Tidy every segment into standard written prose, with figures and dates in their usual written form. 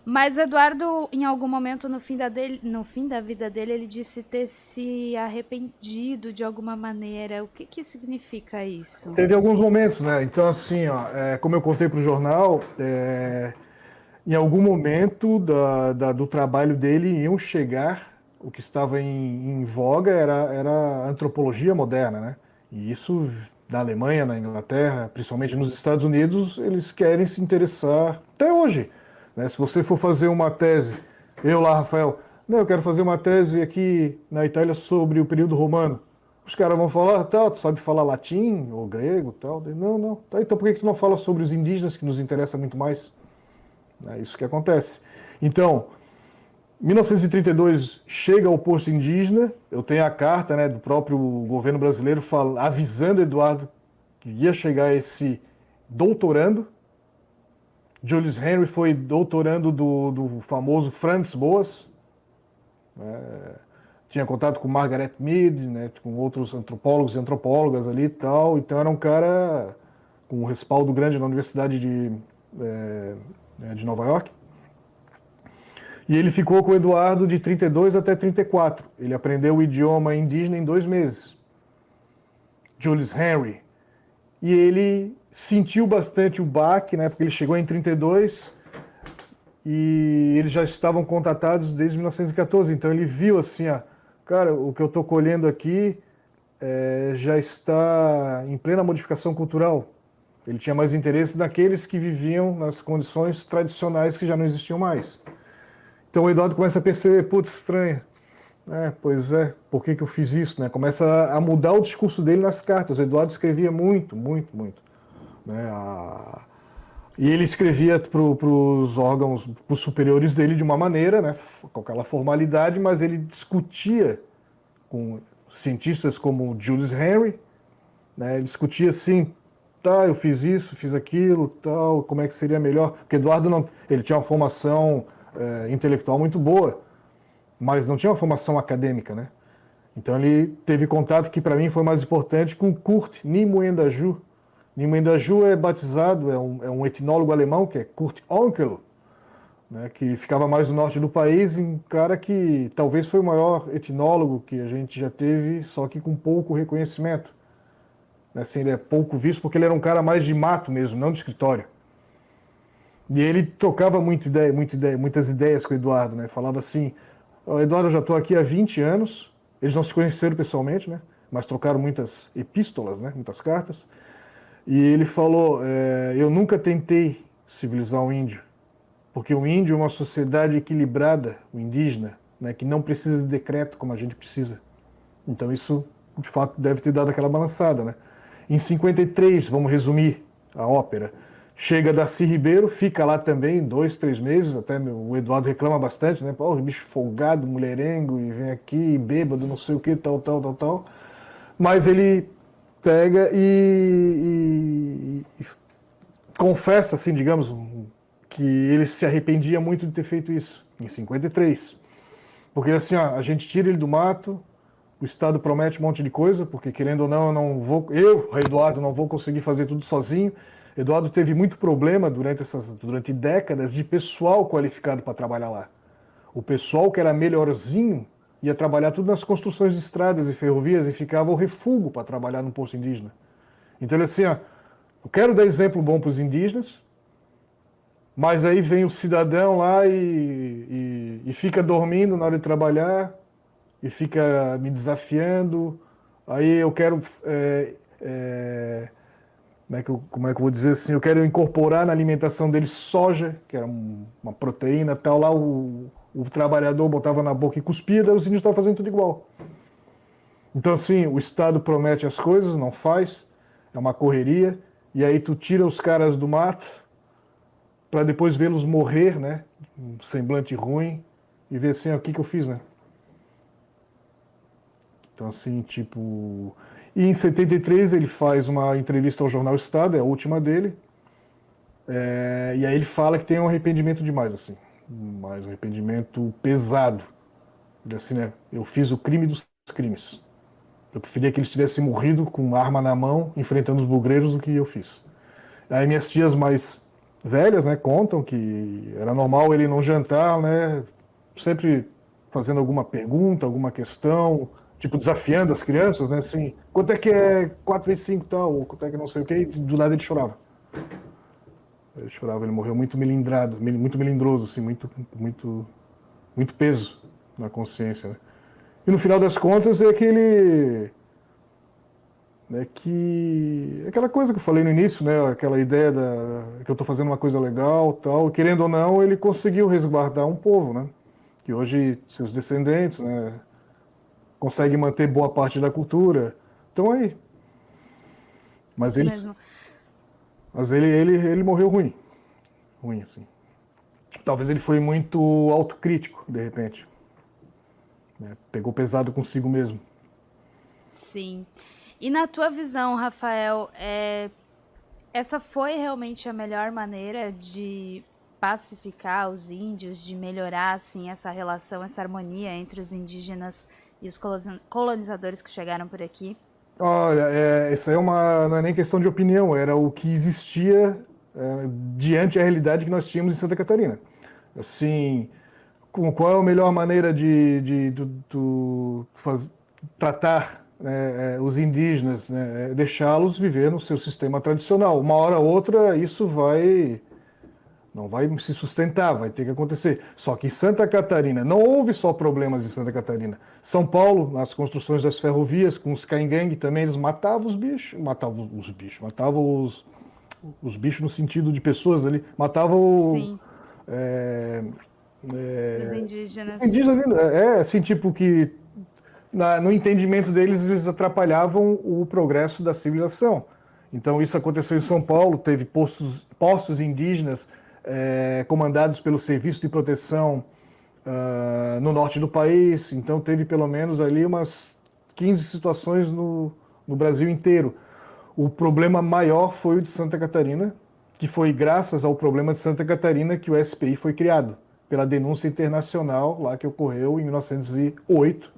Mas Eduardo, em algum momento no fim da vida dele, ele disse ter se arrependido de alguma maneira. O que que significa isso? Teve alguns momentos, né? Então, assim, ó, como eu contei para o jornal, em algum momento do trabalho dele iam chegar, o que estava em voga era a antropologia moderna, né? E isso na Alemanha, na Inglaterra, principalmente nos Estados Unidos, eles querem se interessar até hoje, né? Se você for fazer uma tese, eu lá, Rafael, não, eu quero fazer uma tese aqui na Itália sobre o período romano. Os caras vão falar, tá, tu sabe falar latim ou grego, tal? Não, não. Tá, então por que que tu não fala sobre os indígenas que nos interessa muito mais? É isso que acontece. Então, 1932 chega ao posto indígena, eu tenho a carta, né, do próprio governo brasileiro avisando Eduardo que ia chegar esse doutorando. Julius Henry foi doutorando do famoso Franz Boas, tinha contato com Margaret Mead, né, com outros antropólogos e antropólogas ali e tal, então era um cara com um respaldo grande na Universidade de Nova York. E ele ficou com o Eduardo de 32 até 34. Ele aprendeu o idioma indígena em 2 meses. Julius Henry. E ele sentiu bastante o baque, né? Porque ele chegou em 32 e eles já estavam contatados desde 1914. Então ele viu assim, ó, cara, o que eu estou colhendo aqui já está em plena modificação cultural. Ele tinha mais interesse naqueles que viviam nas condições tradicionais que já não existiam mais. Então o Eduardo começa a perceber, putz, estranho. Pois é, por que que eu fiz isso, né? Começa a mudar o discurso dele nas cartas. O Eduardo escrevia muito, muito, muito, né? E ele escrevia para os órgãos, para os superiores dele de uma maneira, né? Com aquela formalidade, mas ele discutia com cientistas como Julius Henry, né? Ele discutia assim, tá, eu fiz isso, fiz aquilo, tal, como é que seria melhor? Porque Eduardo não, ele tinha uma formação intelectual muito boa, mas não tinha uma formação acadêmica, né? Então ele teve contato que para mim foi mais importante com Kurt Niemoendaju. Niemoendaju é batizado, é um etnólogo alemão que é Kurt Onkel, né, que ficava mais no norte do país, um cara que talvez foi o maior etnólogo que a gente já teve, só que com pouco reconhecimento. Né, assim, ele é pouco visto porque ele era um cara mais de mato mesmo, não de escritório. E ele trocava muitas ideias com o Eduardo, né? Falava assim, oh, Eduardo, eu já estou aqui há 20 anos, eles não se conheceram pessoalmente, né? Mas trocaram muitas epístolas, né? Muitas cartas. E ele falou, eu nunca tentei civilizar um índio, porque o índio é uma sociedade equilibrada, o indígena, né? Que não precisa de decreto como a gente precisa. Então isso, de fato, deve ter dado aquela balançada, né? Em 53, vamos resumir a ópera, chega Darcy Ribeiro, fica lá também 2, 3 meses, até o Eduardo reclama bastante, né? Pô, bicho folgado, mulherengo, e vem aqui, bêbado, não sei o que, tal, tal, tal, tal. Mas ele pega e confessa, assim, digamos, que ele se arrependia muito de ter feito isso, em 53. Porque assim, ó, a gente tira ele do mato, o Estado promete um monte de coisa, porque querendo ou não, eu, Eduardo, não vou conseguir fazer tudo sozinho. Eduardo teve muito problema durante décadas de pessoal qualificado para trabalhar lá. O pessoal que era melhorzinho ia trabalhar tudo nas construções de estradas e ferrovias e ficava o refúgio para trabalhar no posto indígena. Então ele assim, ó, eu quero dar exemplo bom para os indígenas, mas aí vem o cidadão lá e fica dormindo na hora de trabalhar, e fica me desafiando. Aí eu quero. Como é que eu vou dizer assim? Eu quero incorporar na alimentação dele soja, que era uma proteína tal. Lá o trabalhador botava na boca e cuspia, daí os índios estavam fazendo tudo igual. Então, assim, o Estado promete as coisas, não faz, é uma correria, e aí tu tira os caras do mato para depois vê-los morrer, né? Um semblante ruim, e ver assim, ó, o que que eu fiz, né? Então, assim, tipo. E em 73 ele faz uma entrevista ao jornal Estado, é a última dele, e aí ele fala que tem um arrependimento demais, assim. Mais um arrependimento pesado. Ele, assim, né? Eu fiz o crime dos crimes. Eu preferia que eles tivessem morrido com arma na mão, enfrentando os bugreiros, do que eu fiz. Aí minhas tias mais velhas, né, contam que era normal ele não jantar, né, sempre fazendo alguma pergunta, alguma questão, tipo desafiando as crianças, né, assim, quanto é que é 4 vezes 5 tal, ou quanto é que não sei o que, e do lado ele chorava. Ele chorava, ele morreu muito melindrado, muito melindroso, assim, muito peso na consciência, né. E no final das contas é aquele, né, que aquela coisa que eu falei no início, né, aquela ideia que eu estou fazendo uma coisa legal, tal, e querendo ou não, ele conseguiu resguardar um povo, né, que hoje seus descendentes, né, conseguem manter boa parte da cultura. Então aí, mas Isso eles, mesmo. mas ele morreu ruim assim. Talvez ele foi muito autocrítico de repente, né, pegou pesado consigo mesmo. Sim. E na tua visão, Rafael, essa foi realmente a melhor maneira de pacificar os índios, de melhorar assim essa relação, essa harmonia entre os indígenas e os colonizadores que chegaram por aqui? Olha, isso aí não é nem questão de opinião, era o que existia diante da realidade que nós tínhamos em Santa Catarina. Assim, qual é a melhor maneira tratar, né, os indígenas, né, deixá-los viver no seu sistema tradicional. Uma hora ou outra isso não vai se sustentar, vai ter que acontecer. Só que em Santa Catarina, não houve só problemas em Santa Catarina. São Paulo, nas construções das ferrovias, com os caingangue também, eles matavam os bichos no sentido de pessoas ali, matavam Sim, é, os os indígenas. indígenas, assim, tipo que no entendimento deles, eles atrapalhavam o progresso da civilização. Então, isso aconteceu em São Paulo, teve postos indígenas comandados pelo Serviço de Proteção no norte do país. Então, teve pelo menos ali umas 15 situações no Brasil inteiro. O problema maior foi o de Santa Catarina, que foi graças ao problema de Santa Catarina que o SPI foi criado, pela denúncia internacional lá que ocorreu em 1908,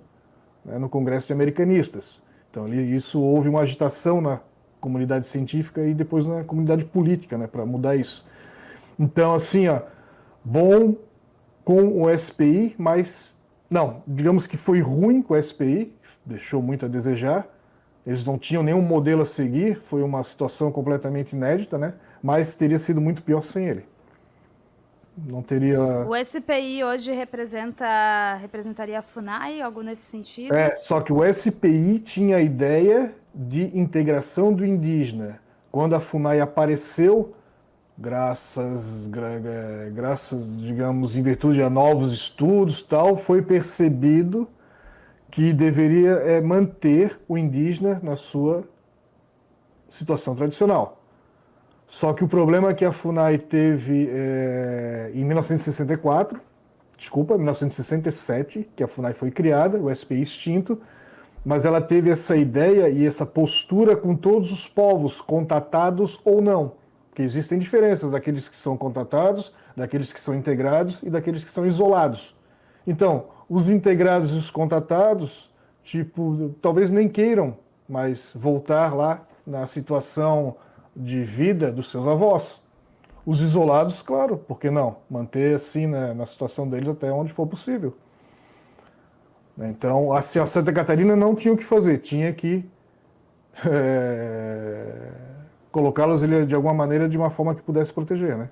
né, no Congresso de Americanistas. Então, isso houve uma agitação na comunidade científica e depois na comunidade política, né, para mudar isso. Então, assim, ó, bom com o SPI, mas não, digamos que foi ruim com o SPI, deixou muito a desejar. Eles não tinham nenhum modelo a seguir, foi uma situação completamente inédita, né? Mas teria sido muito pior sem ele. Não teria. O SPI hoje representaria a FUNAI, algo nesse sentido? Só que o SPI tinha a ideia de integração do indígena. Quando a FUNAI apareceu, graças, digamos, em virtude a novos estudos, tal, foi percebido que deveria manter o indígena na sua situação tradicional. Só que o problema que a FUNAI teve em 1964, desculpa, 1967, que a FUNAI foi criada, o SPI extinto, mas ela teve essa ideia e essa postura com todos os povos, contatados ou não. Porque existem diferenças daqueles que são contatados, daqueles que são integrados e daqueles que são isolados. Então, os integrados e os contatados, tipo, talvez nem queiram mais voltar lá na situação de vida dos seus avós. Os isolados, claro, por que não? Manter assim, né, na situação deles até onde for possível. Então, assim, a Santa Catarina não tinha o que fazer, tinha que colocá-los de alguma maneira de uma forma que pudesse proteger, né?